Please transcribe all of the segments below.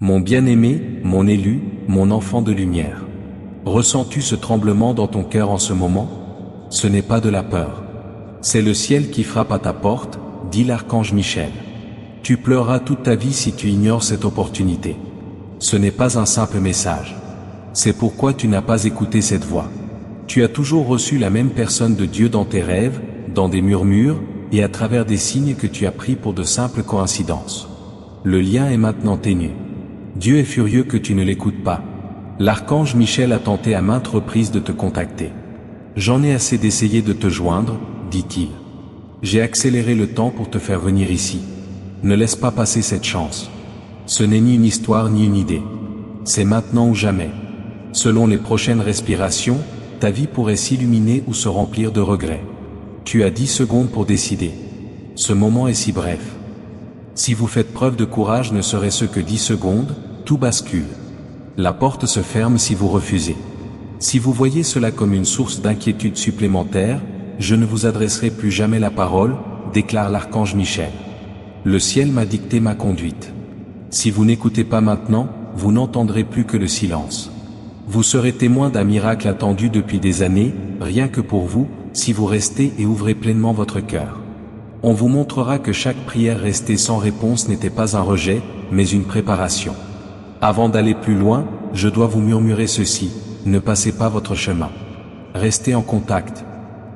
Mon bien-aimé, mon élu, mon enfant de lumière. Ressens-tu ce tremblement dans ton cœur en ce moment? Ce n'est pas de la peur. C'est le ciel qui frappe à ta porte, dit l'archange Michel. Tu pleureras toute ta vie si tu ignores cette opportunité. Ce n'est pas un simple message. C'est pourquoi tu n'as pas écouté cette voix. Tu as toujours reçu la même personne de Dieu dans tes rêves, dans des murmures, et à travers des signes que tu as pris pour de simples coïncidences. Le lien est maintenant ténu. Dieu est furieux que tu ne l'écoutes pas. L'archange Michel a tenté à maintes reprises de te contacter. J'en ai assez d'essayer de te joindre, dit-il. J'ai accéléré le temps pour te faire venir ici. Ne laisse pas passer cette chance. Ce n'est ni une histoire ni une idée. C'est maintenant ou jamais. Selon les prochaines respirations, ta vie pourrait s'illuminer ou se remplir de regrets. Tu as 10 secondes pour décider. Ce moment est si bref. Si vous faites preuve de courage ne serait-ce que 10 secondes, tout bascule. La porte se ferme si vous refusez. Si vous voyez cela comme une source d'inquiétude supplémentaire, je ne vous adresserai plus jamais la parole, déclare l'archange Michel. Le ciel m'a dicté ma conduite. Si vous n'écoutez pas maintenant, vous n'entendrez plus que le silence. Vous serez témoin d'un miracle attendu depuis des années, rien que pour vous, si vous restez et ouvrez pleinement votre cœur. On vous montrera que chaque prière restée sans réponse n'était pas un rejet, mais une préparation. Avant d'aller plus loin, je dois vous murmurer ceci, ne passez pas votre chemin. Restez en contact.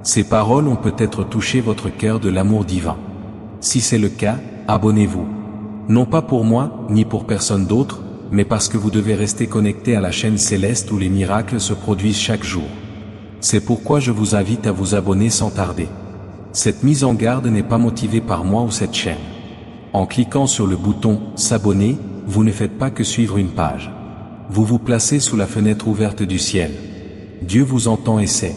Ces paroles ont peut-être touché votre cœur de l'amour divin. Si c'est le cas, abonnez-vous. Non pas pour moi, ni pour personne d'autre, mais parce que vous devez rester connecté à la chaîne céleste où les miracles se produisent chaque jour. C'est pourquoi je vous invite à vous abonner sans tarder. Cette mise en garde n'est pas motivée par moi ou cette chaîne. En cliquant sur le bouton « S'abonner », vous ne faites pas que suivre une page. Vous vous placez sous la fenêtre ouverte du ciel. Dieu vous entend et sait.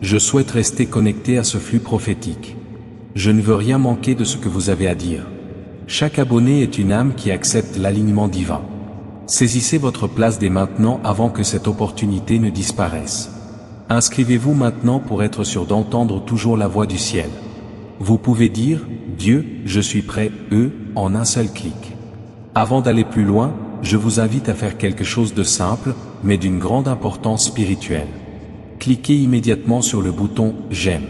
Je souhaite rester connecté à ce flux prophétique. Je ne veux rien manquer de ce que vous avez à dire. Chaque abonné est une âme qui accepte l'alignement divin. Saisissez votre place dès maintenant avant que cette opportunité ne disparaisse. Inscrivez-vous maintenant pour être sûr d'entendre toujours la voix du ciel. Vous pouvez dire « Dieu, je suis prêt » en un seul clic. Avant d'aller plus loin, je vous invite à faire quelque chose de simple, mais d'une grande importance spirituelle. Cliquez immédiatement sur le bouton « J'aime ».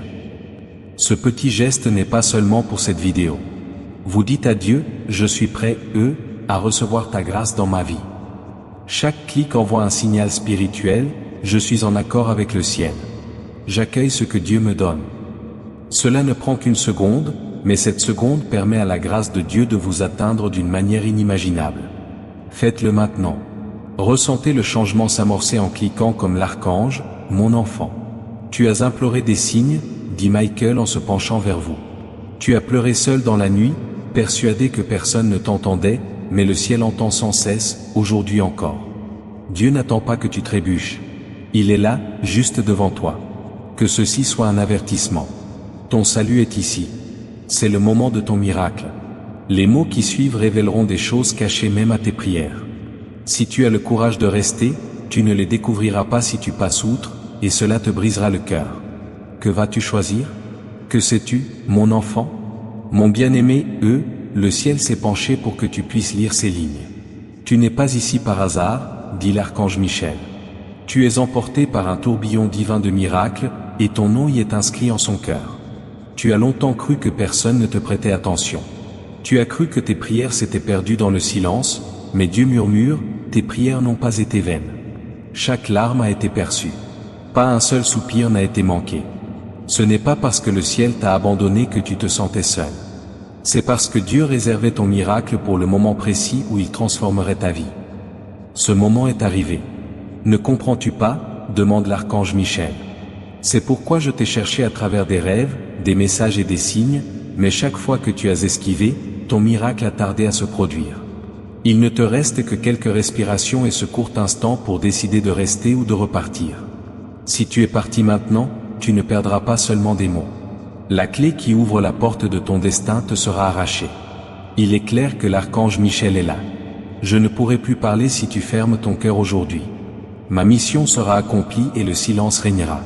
Ce petit geste n'est pas seulement pour cette vidéo. Vous dites à Dieu « Je suis prêt, à recevoir ta grâce dans ma vie ». Chaque clic envoie un signal spirituel, je suis en accord avec le ciel. J'accueille ce que Dieu me donne. Cela ne prend qu'une seconde, mais cette seconde permet à la grâce de Dieu de vous atteindre d'une manière inimaginable. Faites-le maintenant. Ressentez le changement s'amorcer en cliquant comme l'archange, mon enfant. Tu as imploré des signes, dit Michael en se penchant vers vous. Tu as pleuré seul dans la nuit, persuadé que personne ne t'entendait, mais le ciel entend sans cesse, aujourd'hui encore. Dieu n'attend pas que tu trébuches. Il est là, juste devant toi. Que ceci soit un avertissement. Ton salut est ici. C'est le moment de ton miracle. Les mots qui suivent révéleront des choses cachées même à tes prières. Si tu as le courage de rester, tu ne les découvriras pas si tu passes outre, et cela te brisera le cœur. Que vas-tu choisir? Que sais-tu, mon enfant? Mon bien-aimé, le ciel s'est penché pour que tu puisses lire ces lignes. Tu n'es pas ici par hasard, dit l'archange Michel. Tu es emporté par un tourbillon divin de miracles, et ton nom y est inscrit en son cœur. Tu as longtemps cru que personne ne te prêtait attention. Tu as cru que tes prières s'étaient perdues dans le silence, mais Dieu murmure, tes prières n'ont pas été vaines. Chaque larme a été perçue. Pas un seul soupir n'a été manqué. Ce n'est pas parce que le ciel t'a abandonné que tu te sentais seul. C'est parce que Dieu réservait ton miracle pour le moment précis où il transformerait ta vie. Ce moment est arrivé. Ne comprends-tu pas? Demande l'archange Michel. C'est pourquoi je t'ai cherché à travers des rêves, des messages et des signes, mais chaque fois que tu as esquivé, ton miracle a tardé à se produire. Il ne te reste que quelques respirations et ce court instant pour décider de rester ou de repartir. Si tu es parti maintenant, tu ne perdras pas seulement des mots. La clé qui ouvre la porte de ton destin te sera arrachée. Il est clair que l'archange Michel est là. Je ne pourrai plus parler si tu fermes ton cœur aujourd'hui. Ma mission sera accomplie et le silence régnera.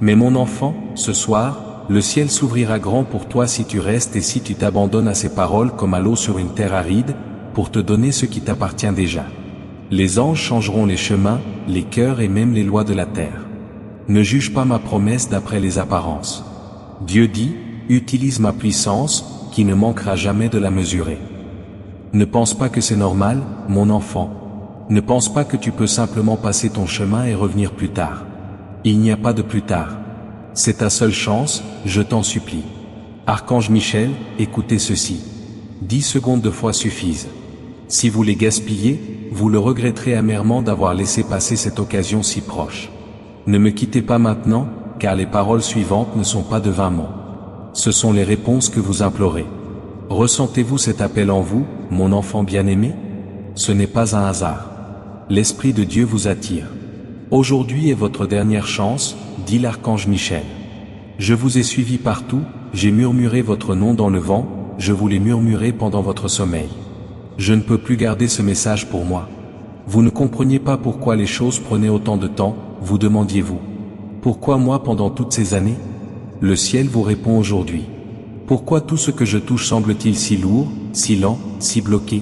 Mais mon enfant, ce soir, le ciel s'ouvrira grand pour toi si tu restes et si tu t'abandonnes à ces paroles comme à l'eau sur une terre aride, pour te donner ce qui t'appartient déjà. Les anges changeront les chemins, les cœurs et même les lois de la terre. Ne juge pas ma promesse d'après les apparences. Dieu dit, utilise ma puissance, qui ne manquera jamais de la mesurer. Ne pense pas que c'est normal, mon enfant. Ne pense pas que tu peux simplement passer ton chemin et revenir plus tard. Il n'y a pas de plus tard. C'est ta seule chance, je t'en supplie. Archange Michel, écoutez ceci. 10 secondes de foi suffisent. Si vous les gaspillez, vous le regretterez amèrement d'avoir laissé passer cette occasion si proche. Ne me quittez pas maintenant, car les paroles suivantes ne sont pas de vains mots. Ce sont les réponses que vous implorez. Ressentez-vous cet appel en vous, mon enfant bien-aimé? Ce n'est pas un hasard. L'Esprit de Dieu vous attire. Aujourd'hui est votre dernière chance, dit l'archange Michel. Je vous ai suivi partout, j'ai murmuré votre nom dans le vent, je vous l'ai murmuré pendant votre sommeil. Je ne peux plus garder ce message pour moi. Vous ne compreniez pas pourquoi les choses prenaient autant de temps, vous demandiez-vous. Pourquoi moi pendant toutes ces années? Le ciel vous répond aujourd'hui. Pourquoi tout ce que je touche semble-t-il si lourd, si lent, si bloqué?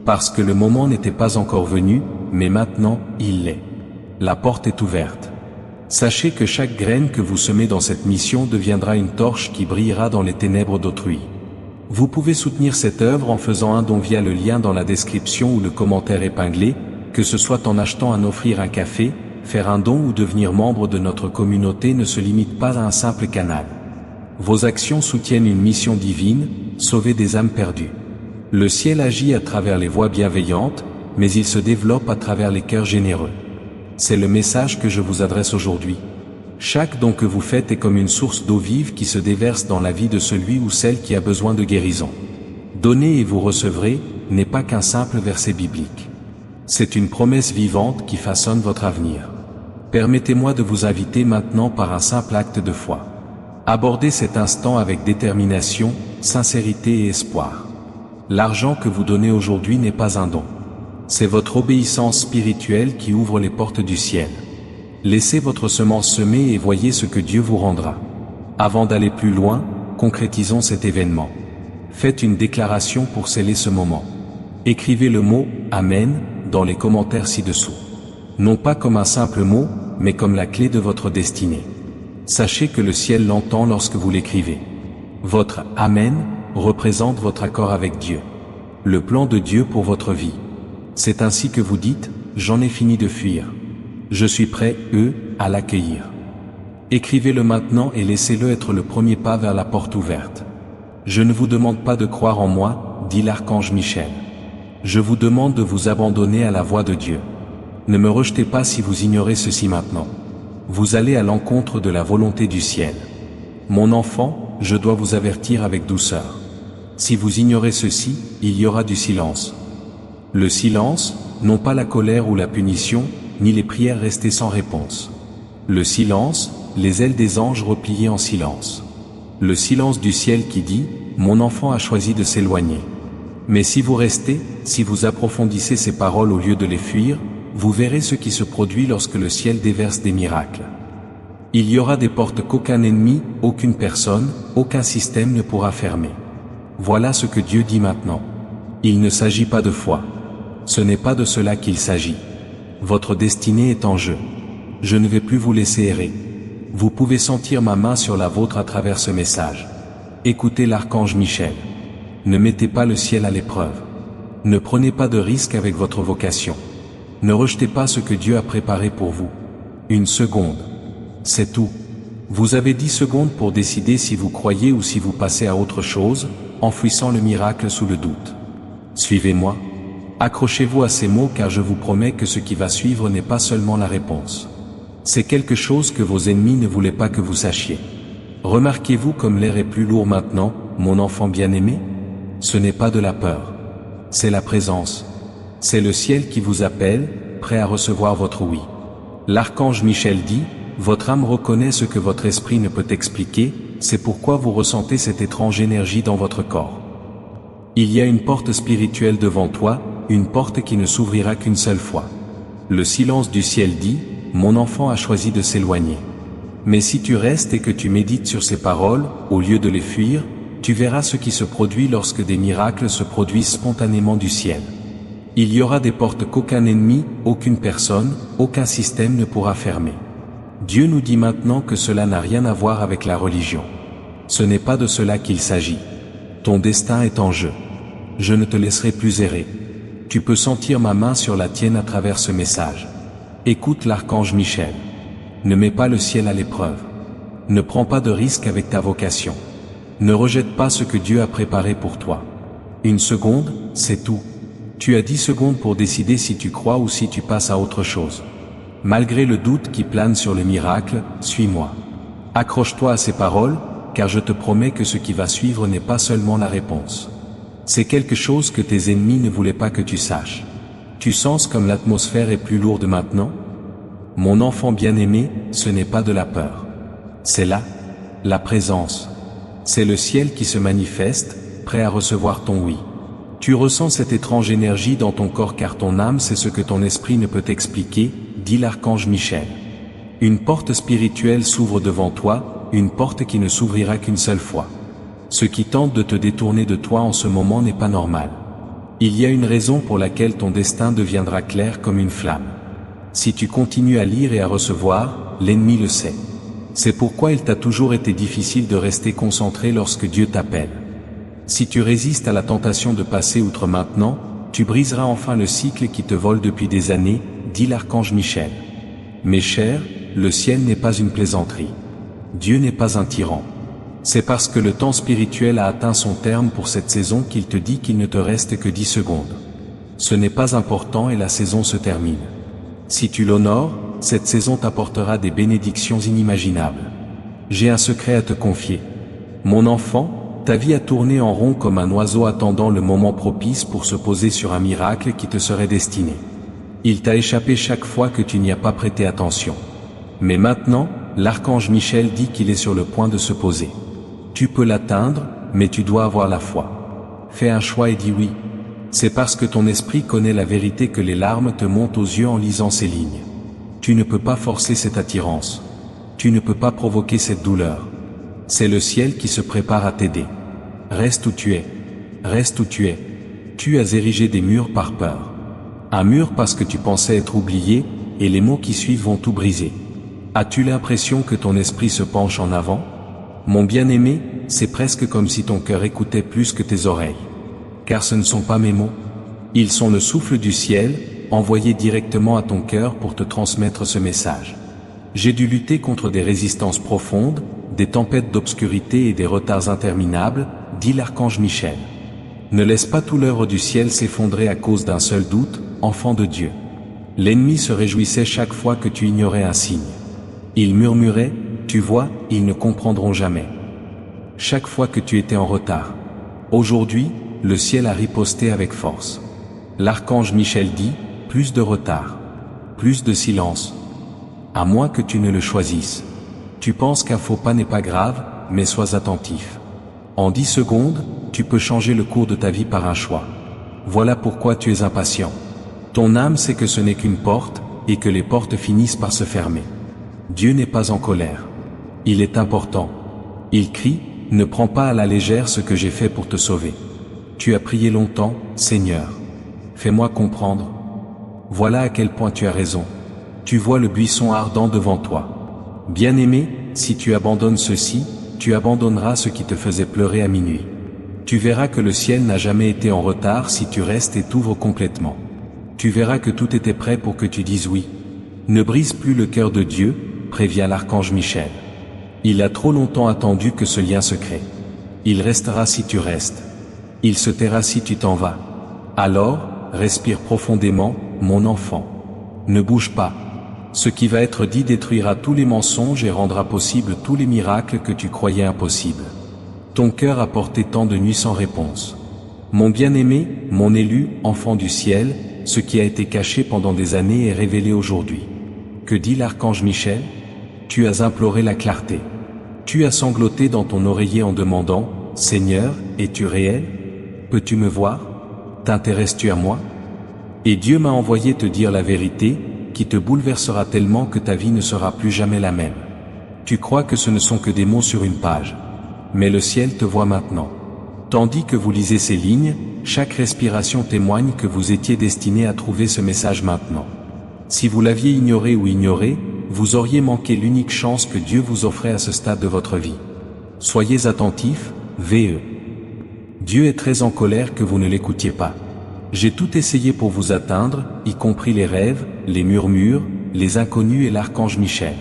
Parce que le moment n'était pas encore venu, mais maintenant, il l'est. La porte est ouverte. Sachez que chaque graine que vous semez dans cette mission deviendra une torche qui brillera dans les ténèbres d'autrui. Vous pouvez soutenir cette œuvre en faisant un don via le lien dans la description ou le commentaire épinglé, que ce soit en achetant un offrir un café, faire un don ou devenir membre de notre communauté ne se limite pas à un simple canal. Vos actions soutiennent une mission divine, sauver des âmes perdues. Le ciel agit à travers les voix bienveillantes, mais il se développe à travers les cœurs généreux. C'est le message que je vous adresse aujourd'hui. Chaque don que vous faites est comme une source d'eau vive qui se déverse dans la vie de celui ou celle qui a besoin de guérison. Donnez et vous recevrez n'est pas qu'un simple verset biblique. C'est une promesse vivante qui façonne votre avenir. Permettez-moi de vous inviter maintenant par un simple acte de foi. Abordez cet instant avec détermination, sincérité et espoir. L'argent que vous donnez aujourd'hui n'est pas un don. C'est votre obéissance spirituelle qui ouvre les portes du ciel. Laissez votre semence semer et voyez ce que Dieu vous rendra. Avant d'aller plus loin, concrétisons cet événement. Faites une déclaration pour sceller ce moment. Écrivez le mot « Amen » dans les commentaires ci-dessous. Non pas comme un simple mot, mais comme la clé de votre destinée. Sachez que le ciel l'entend lorsque vous l'écrivez. Votre « Amen » représente votre accord avec Dieu. Le plan de Dieu pour votre vie. C'est ainsi que vous dites « J'en ai fini de fuir. Je suis prêt, à l'accueillir. » Écrivez-le maintenant et laissez-le être le premier pas vers la porte ouverte. Je ne vous demande pas de croire en moi, dit l'archange Michel. Je vous demande de vous abandonner à la voix de Dieu. Ne me rejetez pas si vous ignorez ceci maintenant. Vous allez à l'encontre de la volonté du ciel. Mon enfant, je dois vous avertir avec douceur. Si vous ignorez ceci, il y aura du silence. Le silence, non pas la colère ou la punition, ni les prières restées sans réponse. Le silence, les ailes des anges repliées en silence. Le silence du ciel qui dit, mon enfant a choisi de s'éloigner. Mais si vous restez, si vous approfondissez ces paroles au lieu de les fuir, vous verrez ce qui se produit lorsque le ciel déverse des miracles. Il y aura des portes qu'aucun ennemi, aucune personne, aucun système ne pourra fermer. Voilà ce que Dieu dit maintenant. Il ne s'agit pas de foi. Ce n'est pas de cela qu'il s'agit. Votre destinée est en jeu. Je ne vais plus vous laisser errer. Vous pouvez sentir ma main sur la vôtre à travers ce message. Écoutez l'archange Michel. Ne mettez pas le ciel à l'épreuve. Ne prenez pas de risques avec votre vocation. Ne rejetez pas ce que Dieu a préparé pour vous. 1 seconde. C'est tout. Vous avez 10 secondes pour décider si vous croyez ou si vous passez à autre chose, enfouissant le miracle sous le doute. Suivez-moi. Accrochez-vous à ces mots car je vous promets que ce qui va suivre n'est pas seulement la réponse. C'est quelque chose que vos ennemis ne voulaient pas que vous sachiez. Remarquez-vous comme l'air est plus lourd maintenant, mon enfant bien-aimé? Ce n'est pas de la peur. C'est la présence. C'est le ciel qui vous appelle, prêt à recevoir votre oui. L'archange Michel dit, votre âme reconnaît ce que votre esprit ne peut expliquer, c'est pourquoi vous ressentez cette étrange énergie dans votre corps. Il y a une porte spirituelle devant toi, une porte qui ne s'ouvrira qu'une seule fois. Le silence du ciel dit, mon enfant a choisi de s'éloigner. Mais si tu restes et que tu médites sur ces paroles, au lieu de les fuir, tu verras ce qui se produit lorsque des miracles se produisent spontanément du ciel. Il y aura des portes qu'aucun ennemi, aucune personne, aucun système ne pourra fermer. Dieu nous dit maintenant que cela n'a rien à voir avec la religion. Ce n'est pas de cela qu'il s'agit. Ton destin est en jeu. Je ne te laisserai plus errer. Tu peux sentir ma main sur la tienne à travers ce message. Écoute l'archange Michel. Ne mets pas le ciel à l'épreuve. Ne prends pas de risque avec ta vocation. Ne rejette pas ce que Dieu a préparé pour toi. 1 seconde, c'est tout. Tu as 10 secondes pour décider si tu crois ou si tu passes à autre chose. Malgré le doute qui plane sur le miracle, suis-moi. Accroche-toi à ces paroles, car je te promets que ce qui va suivre n'est pas seulement la réponse. C'est quelque chose que tes ennemis ne voulaient pas que tu saches. Tu sens comme l'atmosphère est plus lourde maintenant? Mon enfant bien-aimé, ce n'est pas de la peur. C'est là, la présence. C'est le ciel qui se manifeste, prêt à recevoir ton oui. Tu ressens cette étrange énergie dans ton corps car ton âme c'est ce que ton esprit ne peut expliquer, dit l'archange Michel. Une porte spirituelle s'ouvre devant toi, une porte qui ne s'ouvrira qu'une seule fois. Ce qui tente de te détourner de toi en ce moment n'est pas normal. Il y a une raison pour laquelle ton destin deviendra clair comme une flamme. Si tu continues à lire et à recevoir, l'ennemi le sait. C'est pourquoi il t'a toujours été difficile de rester concentré lorsque Dieu t'appelle. Si tu résistes à la tentation de passer outre maintenant, tu briseras enfin le cycle qui te vole depuis des années, dit l'archange Michel. Mes chers, le ciel n'est pas une plaisanterie. Dieu n'est pas un tyran. C'est parce que le temps spirituel a atteint son terme pour cette saison qu'il te dit qu'il ne te reste que 10 secondes. Ce n'est pas important et la saison se termine. Si tu l'honores, cette saison t'apportera des bénédictions inimaginables. J'ai un secret à te confier. Mon enfant, ta vie a tourné en rond comme un oiseau attendant le moment propice pour se poser sur un miracle qui te serait destiné. Il t'a échappé chaque fois que tu n'y as pas prêté attention. Mais maintenant, l'archange Michel dit qu'il est sur le point de se poser. Tu peux l'atteindre, mais tu dois avoir la foi. Fais un choix et dis oui. C'est parce que ton esprit connaît la vérité que les larmes te montent aux yeux en lisant ces lignes. Tu ne peux pas forcer cette attirance. Tu ne peux pas provoquer cette douleur. C'est le ciel qui se prépare à t'aider. Reste où tu es. Reste où tu es. Tu as érigé des murs par peur. Un mur parce que tu pensais être oublié, et les mots qui suivent vont tout briser. As-tu l'impression que ton esprit se penche en avant? Mon bien-aimé, c'est presque comme si ton cœur écoutait plus que tes oreilles. Car ce ne sont pas mes mots. Ils sont le souffle du ciel, envoyé directement à ton cœur pour te transmettre ce message. J'ai dû lutter contre des résistances profondes, des tempêtes d'obscurité et des retards interminables, dit l'archange Michel. Ne laisse pas tout l'œuvre du ciel s'effondrer à cause d'un seul doute, enfant de Dieu. L'ennemi se réjouissait chaque fois que tu ignorais un signe. Il murmurait, tu vois, ils ne comprendront jamais. Chaque fois que tu étais en retard. Aujourd'hui, le ciel a riposté avec force. L'archange Michel dit, plus de retard, plus de silence. À moins que tu ne le choisisses. Tu penses qu'un faux pas n'est pas grave, mais sois attentif. En 10 secondes, tu peux changer le cours de ta vie par un choix. Voilà pourquoi tu es impatient. Ton âme sait que ce n'est qu'une porte, et que les portes finissent par se fermer. Dieu n'est pas en colère. Il est important. Il crie, ne prends pas à la légère ce que j'ai fait pour te sauver. Tu as prié longtemps, Seigneur. Fais-moi comprendre. Voilà à quel point tu as raison. Tu vois le buisson ardent devant toi. Bien-aimé, si tu abandonnes ceci, tu abandonneras ce qui te faisait pleurer à minuit. Tu verras que le ciel n'a jamais été en retard si tu restes et t'ouvres complètement. Tu verras que tout était prêt pour que tu dises oui. Ne brise plus le cœur de Dieu, prévient l'archange Michel. Il a trop longtemps attendu que ce lien se crée. Il restera si tu restes. Il se taira si tu t'en vas. Alors, respire profondément, mon enfant. Ne bouge pas. Ce qui va être dit détruira tous les mensonges et rendra possible tous les miracles que tu croyais impossibles. Ton cœur a porté tant de nuits sans réponse. Mon bien-aimé, mon élu, enfant du ciel, ce qui a été caché pendant des années est révélé aujourd'hui. Que dit l'archange Michel? Tu as imploré la clarté. Tu as sangloté dans ton oreiller en demandant, Seigneur, es-tu réel? Peux-tu me voir? T'intéresses-tu à moi? Et Dieu m'a envoyé te dire la vérité, qui te bouleversera tellement que ta vie ne sera plus jamais la même. Tu crois que ce ne sont que des mots sur une page. mais le ciel te voit maintenant. Tandis que vous lisez ces lignes, chaque respiration témoigne que vous étiez destiné à trouver ce message maintenant. Si vous l'aviez ignoré ou ignoré, vous auriez manqué l'unique chance que Dieu vous offrait à ce stade de votre vie. Soyez attentifs, VE. Dieu est très en colère que vous ne l'écoutiez pas. J'ai tout essayé pour vous atteindre, y compris les rêves, les murmures, les inconnus et l'archange Michel.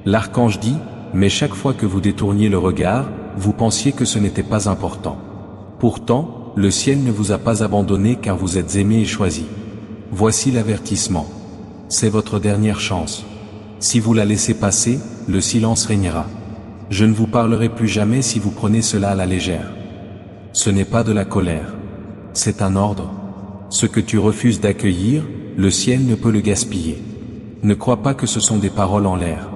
L'archange dit, mais chaque fois que vous détourniez le regard, vous pensiez que ce n'était pas important. Pourtant, le ciel ne vous a pas abandonné car vous êtes aimé et choisi. Voici l'avertissement. C'est votre dernière chance. Si vous la laissez passer, le silence régnera. Je ne vous parlerai plus jamais si vous prenez cela à la légère. Ce n'est pas de la colère. C'est un ordre. Ce que tu refuses d'accueillir, le ciel ne peut le gaspiller. Ne crois pas que ce sont des paroles en l'air.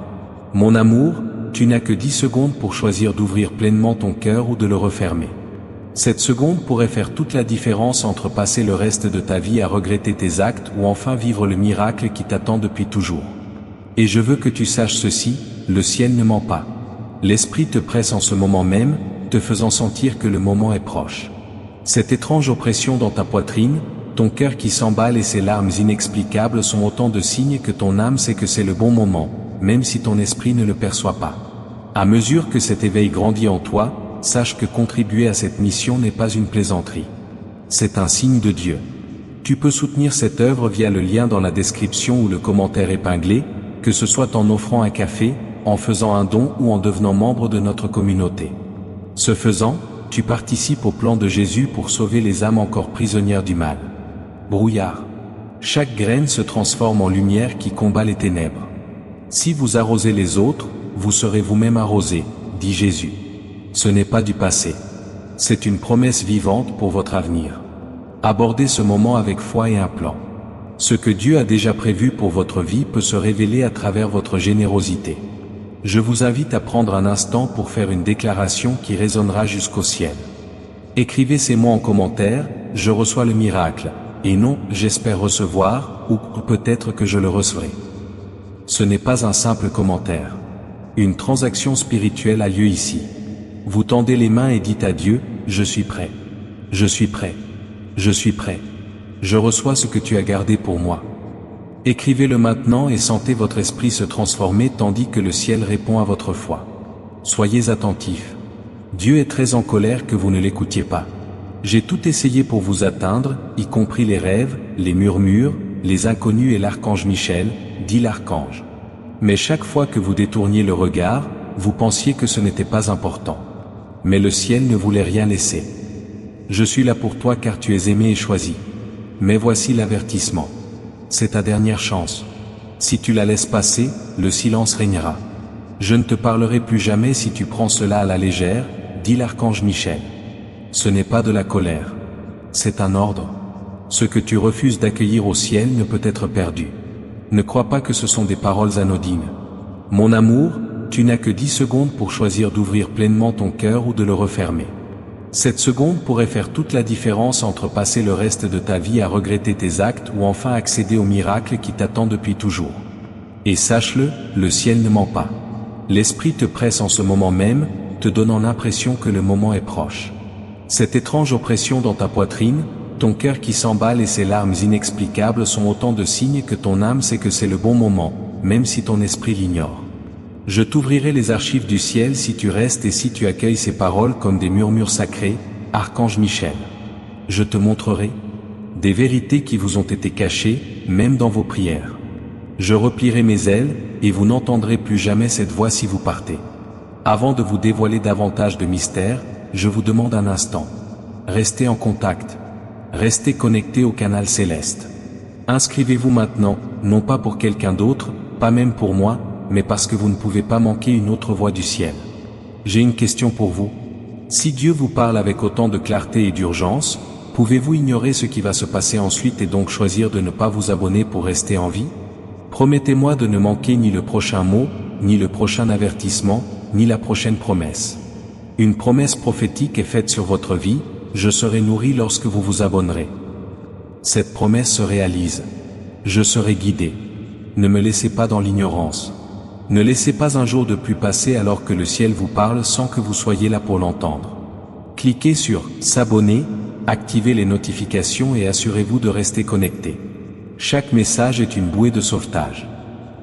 Mon amour, tu n'as que 10 secondes pour choisir d'ouvrir pleinement ton cœur ou de le refermer. Cette seconde pourrait faire toute la différence entre passer le reste de ta vie à regretter tes actes ou enfin vivre le miracle qui t'attend depuis toujours. Et je veux que tu saches ceci, le ciel ne ment pas. L'esprit te presse en ce moment même, te faisant sentir que le moment est proche. Cette étrange oppression dans ta poitrine, ton cœur qui s'emballe et ces larmes inexplicables sont autant de signes que ton âme sait que c'est le bon moment, même si ton esprit ne le perçoit pas. À mesure que cet éveil grandit en toi, sache que contribuer à cette mission n'est pas une plaisanterie. C'est un signe de Dieu. Tu peux soutenir cette œuvre via le lien dans la description ou le commentaire épinglé, que ce soit en offrant un café, en faisant un don ou en devenant membre de notre communauté. Ce faisant, tu participes au plan de Jésus pour sauver les âmes encore prisonnières du mal. Brouillard. Chaque graine se transforme en lumière qui combat les ténèbres. Si vous arrosez les autres, vous serez vous-même arrosés, dit Jésus. Ce n'est pas du passé. C'est une promesse vivante pour votre avenir. Abordez ce moment avec foi et un plan. Ce que Dieu a déjà prévu pour votre vie peut se révéler à travers votre générosité. Je vous invite à prendre un instant pour faire une déclaration qui résonnera jusqu'au ciel. Écrivez ces mots en commentaire, je reçois le miracle, et non, j'espère recevoir, ou peut-être que je le recevrai. Ce n'est pas un simple commentaire. Une transaction spirituelle a lieu ici. Vous tendez les mains et dites à Dieu, je suis prêt. Je suis prêt. Je suis prêt. Je reçois ce que tu as gardé pour moi. Écrivez-le maintenant et sentez votre esprit se transformer tandis que le ciel répond à votre foi. Soyez attentifs. Dieu est très en colère que vous ne l'écoutiez pas. J'ai tout essayé pour vous atteindre, y compris les rêves, les murmures, les inconnus et l'archange Michel, dit l'archange. Mais chaque fois que vous détourniez le regard, vous pensiez que ce n'était pas important. Mais le ciel ne voulait rien laisser. Je suis là pour toi car tu es aimé et choisi. Mais voici l'avertissement. C'est ta dernière chance. Si tu la laisses passer, le silence régnera. Je ne te parlerai plus jamais si tu prends cela à la légère, dit l'archange Michel. Ce n'est pas de la colère. C'est un ordre. Ce que tu refuses d'accueillir au ciel ne peut être perdu. Ne crois pas que ce sont des paroles anodines. Mon amour, tu n'as que 10 secondes pour choisir d'ouvrir pleinement ton cœur ou de le refermer. Cette seconde pourrait faire toute la différence entre passer le reste de ta vie à regretter tes actes ou enfin accéder au miracle qui t'attend depuis toujours. Et sache-le, le ciel ne ment pas. L'esprit te presse en ce moment même, te donnant l'impression que le moment est proche. Cette étrange oppression dans ta poitrine, ton cœur qui s'emballe et ces larmes inexplicables sont autant de signes que ton âme sait que c'est le bon moment, même si ton esprit l'ignore. Je t'ouvrirai les archives du ciel si tu restes et si tu accueilles ces paroles comme des murmures sacrés, archange Michel. Je te montrerai des vérités qui vous ont été cachées, même dans vos prières. Je replierai mes ailes, et vous n'entendrez plus jamais cette voix si vous partez. Avant de vous dévoiler davantage de mystères, je vous demande un instant. Restez en contact. Restez connectés au canal céleste. Inscrivez-vous maintenant, non pas pour quelqu'un d'autre, pas même pour moi, mais parce que vous ne pouvez pas manquer une autre voix du ciel. J'ai une question pour vous. Si Dieu vous parle avec autant de clarté et d'urgence, pouvez-vous ignorer ce qui va se passer ensuite et donc choisir de ne pas vous abonner pour rester en vie? Promettez-moi de ne manquer ni le prochain mot, ni le prochain avertissement, ni la prochaine promesse. Une promesse prophétique est faite sur votre vie, je serai nourri lorsque vous vous abonnerez. Cette promesse se réalise. Je serai guidé. Ne me laissez pas dans l'ignorance. Ne laissez pas un jour de plus passer alors que le ciel vous parle sans que vous soyez là pour l'entendre. Cliquez sur « S'abonner », activez les notifications et assurez-vous de rester connecté. Chaque message est une bouée de sauvetage.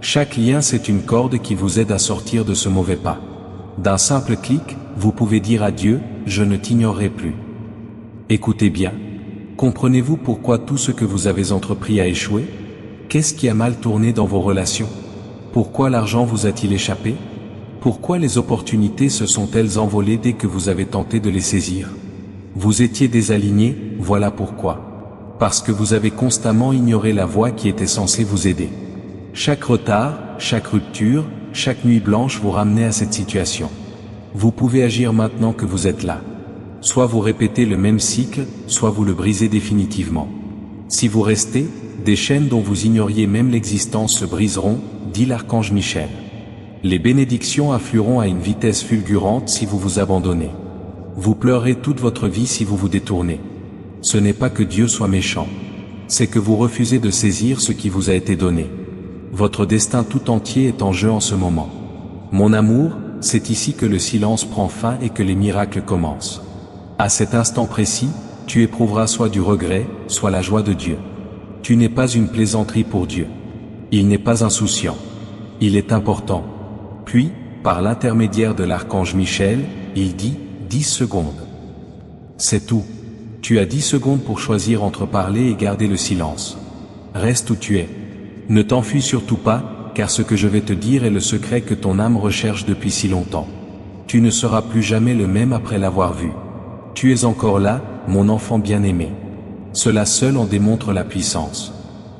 Chaque lien c'est une corde qui vous aide à sortir de ce mauvais pas. D'un simple clic, vous pouvez dire à Dieu « Je ne t'ignorerai plus ». Écoutez bien. Comprenez-vous pourquoi tout ce que vous avez entrepris a échoué? Qu'est-ce qui a mal tourné dans vos relations? Pourquoi l'argent vous a-t-il échappé? Pourquoi les opportunités se sont-elles envolées dès que vous avez tenté de les saisir? Vous étiez désaligné, voilà pourquoi. Parce que vous avez constamment ignoré la voie qui était censée vous aider. Chaque retard, chaque rupture, chaque nuit blanche vous ramenait à cette situation. Vous pouvez agir maintenant que vous êtes là. Soit vous répétez le même cycle, soit vous le brisez définitivement. Si vous restez, des chaînes dont vous ignoriez même l'existence se briseront, dit l'archange Michel. Les bénédictions afflueront à une vitesse fulgurante si vous vous abandonnez. Vous pleurerez toute votre vie si vous vous détournez. Ce n'est pas que Dieu soit méchant. C'est que vous refusez de saisir ce qui vous a été donné. Votre destin tout entier est en jeu en ce moment. Mon amour, c'est ici que le silence prend fin et que les miracles commencent. À cet instant précis, tu éprouveras soit du regret, soit la joie de Dieu. Tu n'es pas une plaisanterie pour Dieu. Il n'est pas insouciant. Il est important. Puis, par l'intermédiaire de l'archange Michel, il dit, 10 secondes. C'est tout. Tu as 10 secondes pour choisir entre parler et garder le silence. Reste où tu es. Ne t'enfuis surtout pas, car ce que je vais te dire est le secret que ton âme recherche depuis si longtemps. Tu ne seras plus jamais le même après l'avoir vu. Tu es encore là, mon enfant bien-aimé. Cela seul en démontre la puissance.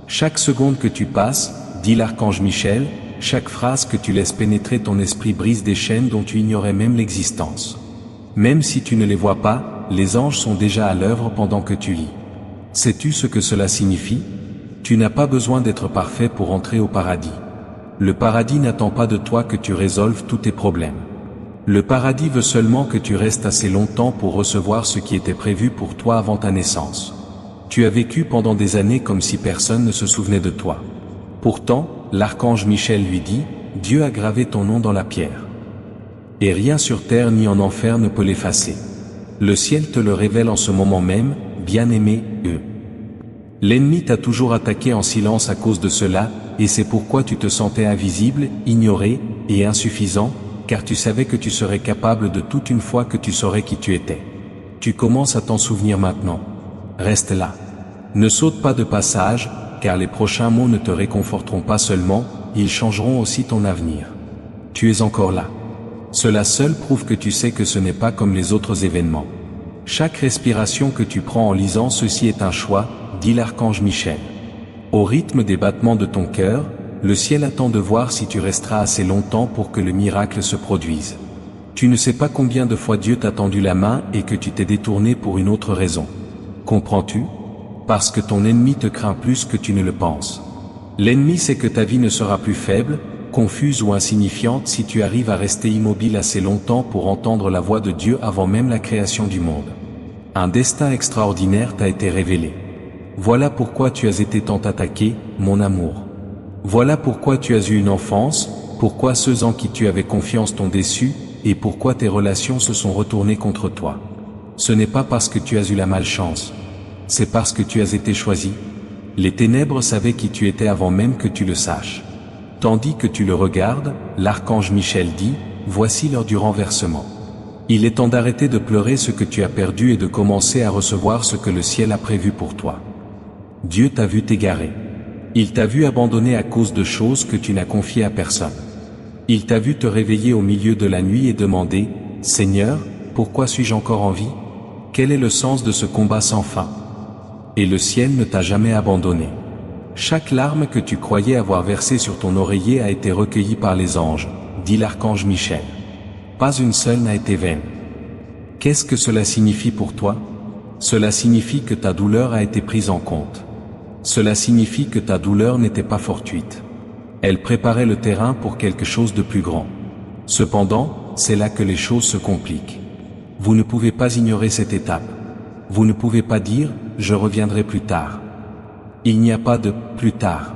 Chaque seconde que tu passes, dit l'archange Michel, chaque phrase que tu laisses pénétrer ton esprit brise des chaînes dont tu ignorais même l'existence. Même si tu ne les vois pas, les anges sont déjà à l'œuvre pendant que tu lis. Sais-tu ce que cela signifie? Tu n'as pas besoin d'être parfait pour entrer au paradis. Le paradis n'attend pas de toi que tu résolves tous tes problèmes. Le paradis veut seulement que tu restes assez longtemps pour recevoir ce qui était prévu pour toi avant ta naissance. Tu as vécu pendant des années comme si personne ne se souvenait de toi. Pourtant, l'archange Michel lui dit, Dieu a gravé ton nom dans la pierre. Et rien sur terre ni en enfer ne peut l'effacer. Le ciel te le révèle en ce moment même, bien-aimé, L'ennemi t'a toujours attaqué en silence à cause de cela, et c'est pourquoi tu te sentais invisible, ignoré, et insuffisant, car tu savais que tu serais capable de tout une fois que tu saurais qui tu étais. Tu commences à t'en souvenir maintenant. Reste là. Ne saute pas de passage, car les prochains mots ne te réconforteront pas seulement, ils changeront aussi ton avenir. Tu es encore là. Cela seul prouve que tu sais que ce n'est pas comme les autres événements. Chaque respiration que tu prends en lisant ceci est un choix, dit l'archange Michel. Au rythme des battements de ton cœur, le ciel attend de voir si tu resteras assez longtemps pour que le miracle se produise. Tu ne sais pas combien de fois Dieu t'a tendu la main et que tu t'es détourné pour une autre raison. Comprends-tu? Parce que ton ennemi te craint plus que tu ne le penses. L'ennemi sait que ta vie ne sera plus faible, confuse ou insignifiante si tu arrives à rester immobile assez longtemps pour entendre la voix de Dieu avant même la création du monde. Un destin extraordinaire t'a été révélé. Voilà pourquoi tu as été tant attaqué, mon amour. Voilà pourquoi tu as eu une enfance, pourquoi ceux en qui tu avais confiance t'ont déçu, et pourquoi tes relations se sont retournées contre toi. Ce n'est pas parce que tu as eu la malchance. C'est parce que tu as été choisi. Les ténèbres savaient qui tu étais avant même que tu le saches. Tandis que tu le regardes, l'archange Michel dit, voici l'heure du renversement. Il est temps d'arrêter de pleurer ce que tu as perdu et de commencer à recevoir ce que le ciel a prévu pour toi. Dieu t'a vu t'égarer. Il t'a vu abandonner à cause de choses que tu n'as confiées à personne. Il t'a vu te réveiller au milieu de la nuit et demander, Seigneur, pourquoi suis-je encore en vie? Quel est le sens de ce combat sans fin? Et le ciel ne t'a jamais abandonné. Chaque larme que tu croyais avoir versée sur ton oreiller a été recueillie par les anges, dit l'archange Michel. Pas une seule n'a été vaine. Qu'est-ce que cela signifie pour toi? Cela signifie que ta douleur a été prise en compte. Cela signifie que ta douleur n'était pas fortuite. Elle préparait le terrain pour quelque chose de plus grand. Cependant, c'est là que les choses se compliquent. Vous ne pouvez pas ignorer cette étape. Vous ne pouvez pas dire, je reviendrai plus tard. Il n'y a pas de « plus tard ».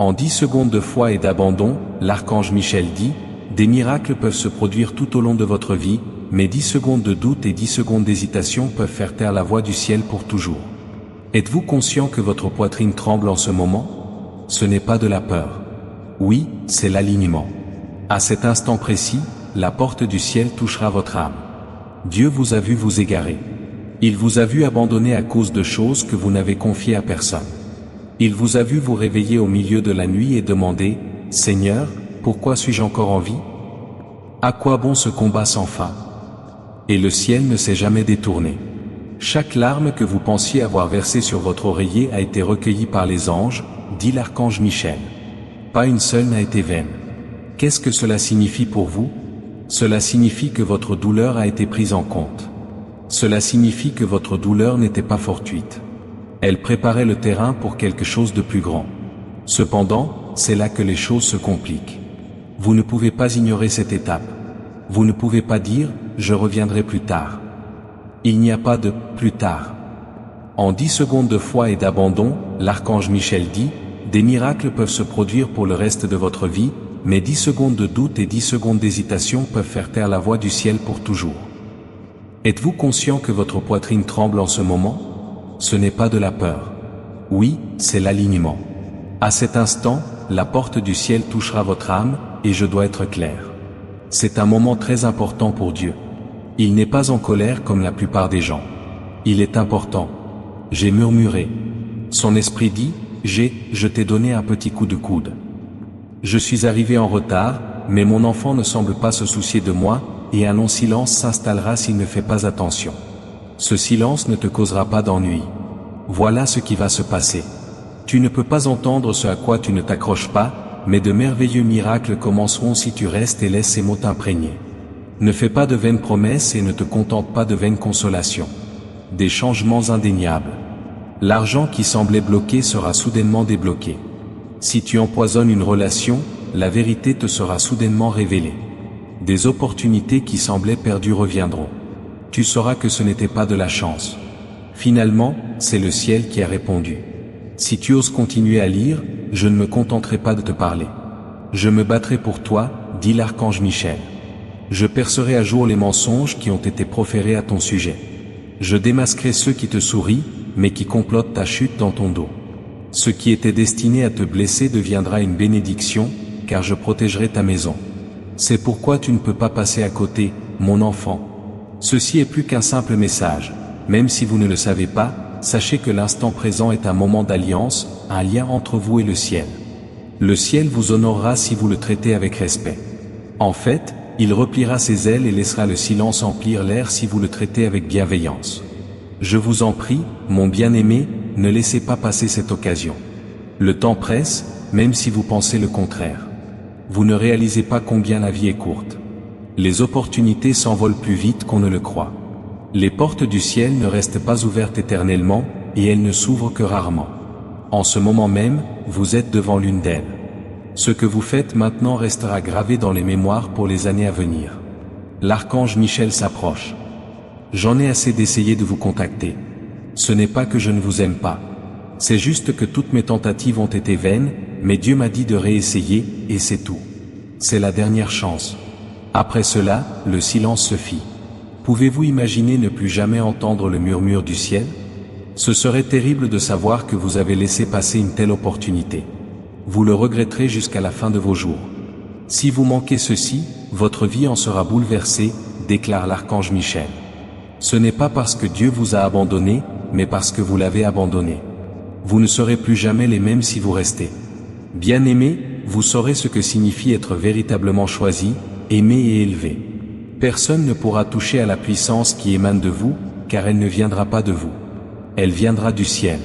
En 10 secondes de foi et d'abandon, l'archange Michel dit, des miracles peuvent se produire tout au long de votre vie, mais 10 secondes de doute et 10 secondes d'hésitation peuvent faire taire la voix du ciel pour toujours. Êtes-vous conscient que votre poitrine tremble en ce moment? Ce n'est pas de la peur. Oui, c'est l'alignement. À cet instant précis, la porte du ciel touchera votre âme. Dieu vous a vu vous égarer. Il vous a vu abandonner à cause de choses que vous n'avez confiées à personne. Il vous a vu vous réveiller au milieu de la nuit et demander, « Seigneur, pourquoi suis-je encore en vie? À quoi bon ce combat sans fin ?» Et le ciel ne s'est jamais détourné. Chaque larme que vous pensiez avoir versée sur votre oreiller a été recueillie par les anges, dit l'archange Michel. Pas une seule n'a été vaine. Qu'est-ce que cela signifie pour vous? Cela signifie que votre douleur a été prise en compte. Cela signifie que votre douleur n'était pas fortuite. Elle préparait le terrain pour quelque chose de plus grand. Cependant, c'est là que les choses se compliquent. Vous ne pouvez pas ignorer cette étape. Vous ne pouvez pas dire « je reviendrai plus tard ». Il n'y a pas de « plus tard ». En 10 secondes de foi et d'abandon, l'archange Michel dit « des miracles peuvent se produire pour le reste de votre vie, mais 10 secondes de doute et 10 secondes d'hésitation peuvent faire taire la voix du ciel pour toujours. » Êtes-vous conscient que votre poitrine tremble en ce moment? Ce n'est pas de la peur. Oui, c'est l'alignement. À cet instant, la porte du ciel touchera votre âme, et je dois être clair. C'est un moment très important pour Dieu. Il n'est pas en colère comme la plupart des gens. Il est important. J'ai murmuré. Son esprit dit, je t'ai donné un petit coup de coude. Je suis arrivé en retard, mais mon enfant ne semble pas se soucier de moi, et un long silence s'installera s'il ne fait pas attention. Ce silence ne te causera pas d'ennui. Voilà ce qui va se passer. Tu ne peux pas entendre ce à quoi tu ne t'accroches pas, mais de merveilleux miracles commenceront si tu restes et laisses ces mots t'imprégner. Ne fais pas de vaines promesses et ne te contente pas de vaines consolations. Des changements indéniables. L'argent qui semblait bloqué sera soudainement débloqué. Si tu empoisonnes une relation, la vérité te sera soudainement révélée. Des opportunités qui semblaient perdues reviendront. Tu sauras que ce n'était pas de la chance. Finalement, c'est le ciel qui a répondu. Si tu oses continuer à lire, je ne me contenterai pas de te parler. Je me battrai pour toi, dit l'archange Michel. Je percerai à jour les mensonges qui ont été proférés à ton sujet. Je démasquerai ceux qui te sourient, mais qui complotent ta chute dans ton dos. Ce qui était destiné à te blesser deviendra une bénédiction, car je protégerai ta maison. C'est pourquoi tu ne peux pas passer à côté, mon enfant. Ceci est plus qu'un simple message. Même si vous ne le savez pas, sachez que l'instant présent est un moment d'alliance, un lien entre vous et le ciel. Le ciel vous honorera si vous le traitez avec respect. En fait, il repliera ses ailes et laissera le silence emplir l'air si vous le traitez avec bienveillance. Je vous en prie, mon bien-aimé, ne laissez pas passer cette occasion. Le temps presse, même si vous pensez le contraire. Vous ne réalisez pas combien la vie est courte. Les opportunités s'envolent plus vite qu'on ne le croit. Les portes du ciel ne restent pas ouvertes éternellement, et elles ne s'ouvrent que rarement. En ce moment même, vous êtes devant l'une d'elles. Ce que vous faites maintenant restera gravé dans les mémoires pour les années à venir. L'archange Michel s'approche. J'en ai assez d'essayer de vous contacter. Ce n'est pas que je ne vous aime pas. C'est juste que toutes mes tentatives ont été vaines, mais Dieu m'a dit de réessayer, et c'est tout. C'est la dernière chance. Après cela, le silence se fit. Pouvez-vous imaginer ne plus jamais entendre le murmure du ciel? Ce serait terrible de savoir que vous avez laissé passer une telle opportunité. Vous le regretterez jusqu'à la fin de vos jours. Si vous manquez ceci, votre vie en sera bouleversée, déclare l'archange Michel. Ce n'est pas parce que Dieu vous a abandonné, mais parce que vous l'avez abandonné. Vous ne serez plus jamais les mêmes si vous restez. Bien-aimés, vous saurez ce que signifie être véritablement choisi, aimé et élevé. Personne ne pourra toucher à la puissance qui émane de vous, car elle ne viendra pas de vous. Elle viendra du ciel.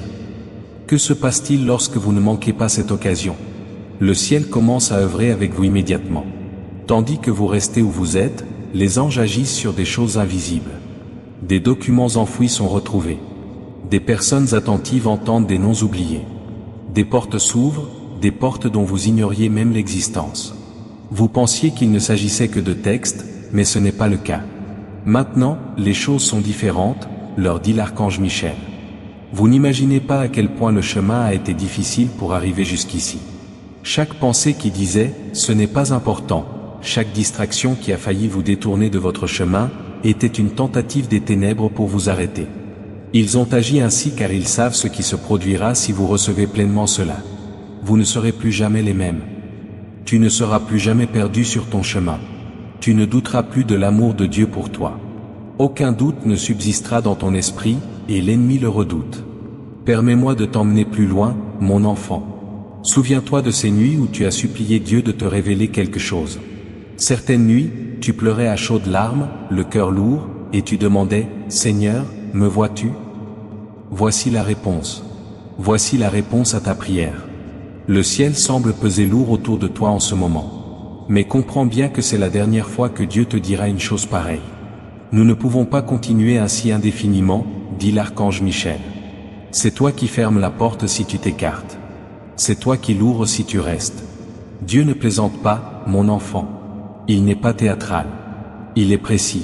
Que se passe-t-il lorsque vous ne manquez pas cette occasion? Le ciel commence à œuvrer avec vous immédiatement. Tandis que vous restez où vous êtes, les anges agissent sur des choses invisibles. Des documents enfouis sont retrouvés. Des personnes attentives entendent des noms oubliés. Des portes s'ouvrent, des portes dont vous ignoriez même l'existence. Vous pensiez qu'il ne s'agissait que de textes, mais ce n'est pas le cas. Maintenant, les choses sont différentes, leur dit l'archange Michel. Vous n'imaginez pas à quel point le chemin a été difficile pour arriver jusqu'ici. Chaque pensée qui disait « ce n'est pas important », chaque distraction qui a failli vous détourner de votre chemin, était une tentative des ténèbres pour vous arrêter. Ils ont agi ainsi car ils savent ce qui se produira si vous recevez pleinement cela. Vous ne serez plus jamais les mêmes. Tu ne seras plus jamais perdu sur ton chemin. Tu ne douteras plus de l'amour de Dieu pour toi. Aucun doute ne subsistera dans ton esprit, et l'ennemi le redoute. Permets-moi de t'emmener plus loin, mon enfant. Souviens-toi de ces nuits où tu as supplié Dieu de te révéler quelque chose. Certaines nuits, tu pleurais à chaudes larmes, le cœur lourd, et tu demandais, « Seigneur, me vois-tu » Voici la réponse. Voici la réponse à ta prière. Le ciel semble peser lourd autour de toi en ce moment. Mais comprends bien que c'est la dernière fois que Dieu te dira une chose pareille. Nous ne pouvons pas continuer ainsi indéfiniment, dit l'archange Michel. C'est toi qui fermes la porte si tu t'écartes. C'est toi qui l'ouvres si tu restes. Dieu ne plaisante pas, mon enfant. Il n'est pas théâtral. Il est précis.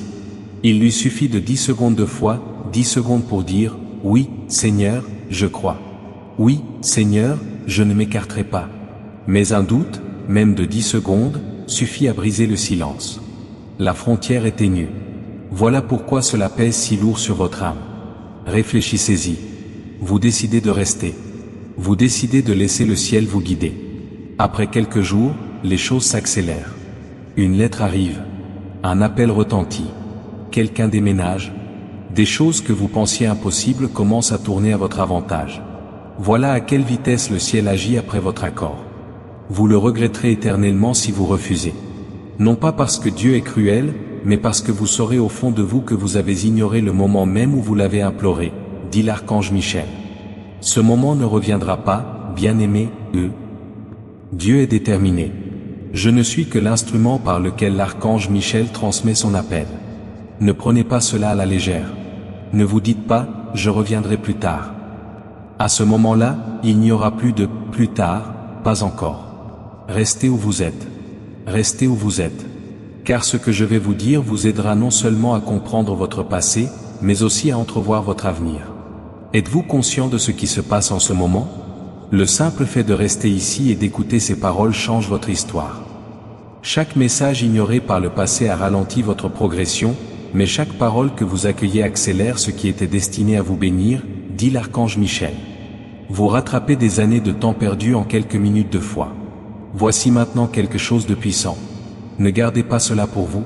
Il lui suffit de 10 secondes de foi, 10 secondes pour dire « Oui, Seigneur, je crois. Oui, Seigneur, je ne m'écarterai pas. » Mais un doute, même de 10 secondes, suffit à briser le silence. La frontière est ténue. Voilà pourquoi cela pèse si lourd sur votre âme. Réfléchissez-y. Vous décidez de rester. Vous décidez de laisser le ciel vous guider. Après quelques jours, les choses s'accélèrent. Une lettre arrive. Un appel retentit. Quelqu'un déménage. Des choses que vous pensiez impossibles commencent à tourner à votre avantage. Voilà à quelle vitesse le ciel agit après votre accord. Vous le regretterez éternellement si vous refusez. Non pas parce que Dieu est cruel, mais parce que vous saurez au fond de vous que vous avez ignoré le moment même où vous l'avez imploré, dit l'archange Michel. Ce moment ne reviendra pas, bien-aimés, Dieu est déterminé. Je ne suis que l'instrument par lequel l'archange Michel transmet son appel. Ne prenez pas cela à la légère. Ne vous dites pas, je reviendrai plus tard. À ce moment-là, il n'y aura plus de « plus tard », pas encore. Restez où vous êtes. Restez où vous êtes. Car ce que je vais vous dire vous aidera non seulement à comprendre votre passé, mais aussi à entrevoir votre avenir. Êtes-vous conscient de ce qui se passe en ce moment? Le simple fait de rester ici et d'écouter ces paroles change votre histoire. Chaque message ignoré par le passé a ralenti votre progression, mais chaque parole que vous accueillez accélère ce qui était destiné à vous bénir, dit l'archange Michel. Vous rattrapez des années de temps perdu en quelques minutes de foi. Voici maintenant quelque chose de puissant. Ne gardez pas cela pour vous.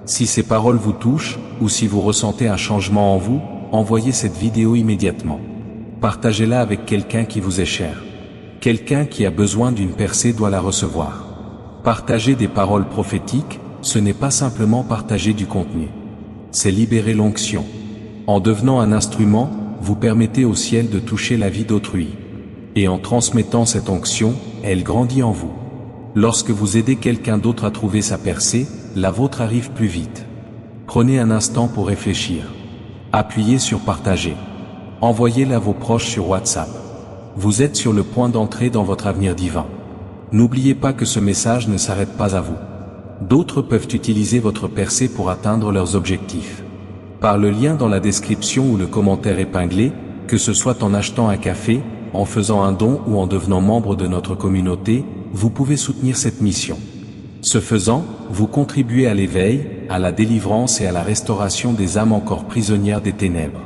Si ces paroles vous touchent, ou si vous ressentez un changement en vous, envoyez cette vidéo immédiatement. Partagez-la avec quelqu'un qui vous est cher. Quelqu'un qui a besoin d'une percée doit la recevoir. Partager des paroles prophétiques, ce n'est pas simplement partager du contenu. C'est libérer l'onction. En devenant un instrument, vous permettez au ciel de toucher la vie d'autrui. Et en transmettant cette onction, elle grandit en vous. Lorsque vous aidez quelqu'un d'autre à trouver sa percée, la vôtre arrive plus vite. Prenez un instant pour réfléchir. Appuyez sur partager. Envoyez-la à vos proches sur WhatsApp. Vous êtes sur le point d'entrer dans votre avenir divin. N'oubliez pas que ce message ne s'arrête pas à vous. D'autres peuvent utiliser votre percée pour atteindre leurs objectifs. Par le lien dans la description ou le commentaire épinglé, que ce soit en achetant un café, en faisant un don ou en devenant membre de notre communauté, vous pouvez soutenir cette mission. Ce faisant, vous contribuez à l'éveil, à la délivrance et à la restauration des âmes encore prisonnières des ténèbres.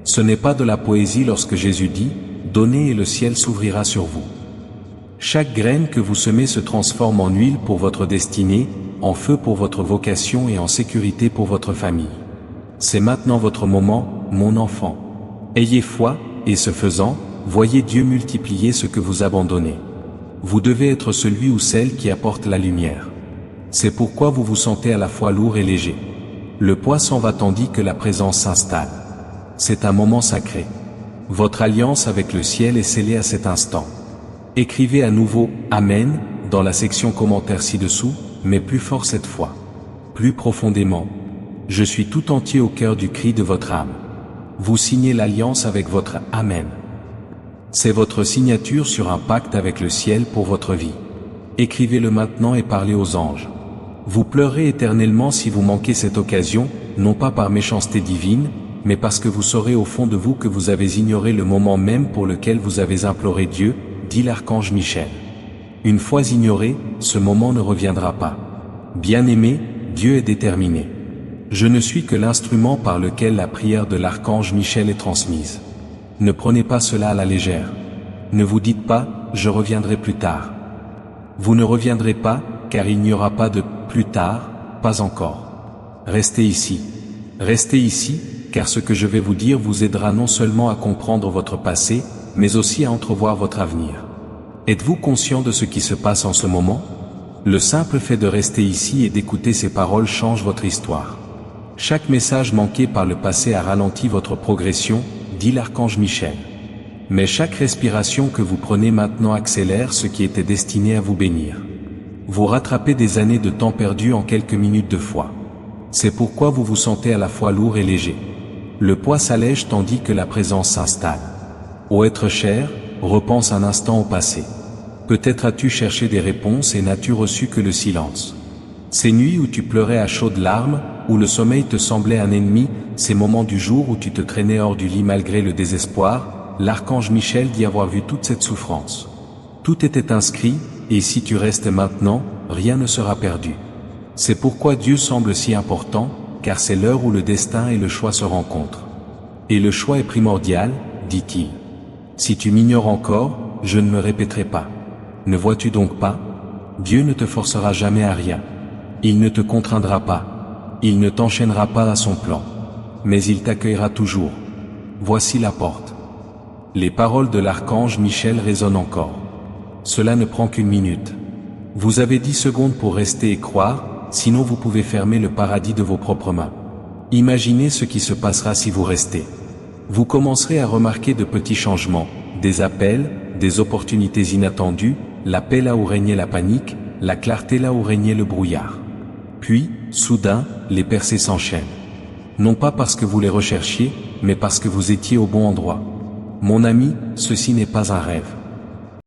Ce n'est pas de la poésie lorsque Jésus dit « Donnez et le ciel s'ouvrira sur vous ». Chaque graine que vous semez se transforme en huile pour votre destinée, en feu pour votre vocation et en sécurité pour votre famille. C'est maintenant votre moment, mon enfant. Ayez foi, et ce faisant, voyez Dieu multiplier ce que vous abandonnez. Vous devez être celui ou celle qui apporte la lumière. C'est pourquoi vous vous sentez à la fois lourd et léger. Le poids s'en va tandis que la présence s'installe. C'est un moment sacré. Votre alliance avec le ciel est scellée à cet instant. Écrivez à nouveau « Amen » dans la section commentaires ci-dessous, mais plus fort cette fois. Plus profondément. Je suis tout entier au cœur du cri de votre âme. Vous signez l'alliance avec votre « Amen ». C'est votre signature sur un pacte avec le ciel pour votre vie. Écrivez-le maintenant et parlez aux anges. Vous pleurez éternellement si vous manquez cette occasion, non pas par méchanceté divine, mais parce que vous saurez au fond de vous que vous avez ignoré le moment même pour lequel vous avez imploré Dieu, dit l'archange Michel. Une fois ignoré, ce moment ne reviendra pas. Bien-aimé, Dieu est déterminé. Je ne suis que l'instrument par lequel la prière de l'archange Michel est transmise. Ne prenez pas cela à la légère. Ne vous dites pas, je reviendrai plus tard. Vous ne reviendrez pas, car il n'y aura pas de plus tard, pas encore. Restez ici. Restez ici, car ce que je vais vous dire vous aidera non seulement à comprendre votre passé, mais aussi à entrevoir votre avenir. Êtes-vous conscient de ce qui se passe en ce moment? Le simple fait de rester ici et d'écouter ces paroles change votre histoire. Chaque message manqué par le passé a ralenti votre progression, dit l'archange Michel. Mais chaque respiration que vous prenez maintenant accélère ce qui était destiné à vous bénir. Vous rattrapez des années de temps perdu en quelques minutes de foi. C'est pourquoi vous vous sentez à la fois lourd et léger. Le poids s'allège tandis que la présence s'installe. Ô être cher, repense un instant au passé. Peut-être as-tu cherché des réponses et n'as-tu reçu que le silence. Ces nuits où tu pleurais à chaudes larmes, où le sommeil te semblait un ennemi, ces moments du jour où tu te traînais hors du lit malgré le désespoir, l'archange Michel dit avoir vu toute cette souffrance. Tout était inscrit, et si tu restes maintenant, rien ne sera perdu. C'est pourquoi Dieu semble si important, car c'est l'heure où le destin et le choix se rencontrent. Et le choix est primordial, dit-il. Si tu m'ignores encore, je ne me répéterai pas. Ne vois-tu donc pas? Dieu ne te forcera jamais à rien. Il ne te contraindra pas. Il ne t'enchaînera pas à son plan. Mais il t'accueillera toujours. Voici la porte. Les paroles de l'archange Michel résonnent encore. Cela ne prend qu'une minute. Vous avez 10 secondes pour rester et croire, sinon vous pouvez fermer le paradis de vos propres mains. Imaginez ce qui se passera si vous restez. Vous commencerez à remarquer de petits changements, des appels, des opportunités inattendues, la paix là où régnait la panique, la clarté là où régnait le brouillard. Puis, soudain, les percées s'enchaînent. Non pas parce que vous les recherchiez, mais parce que vous étiez au bon endroit. Mon ami, ceci n'est pas un rêve.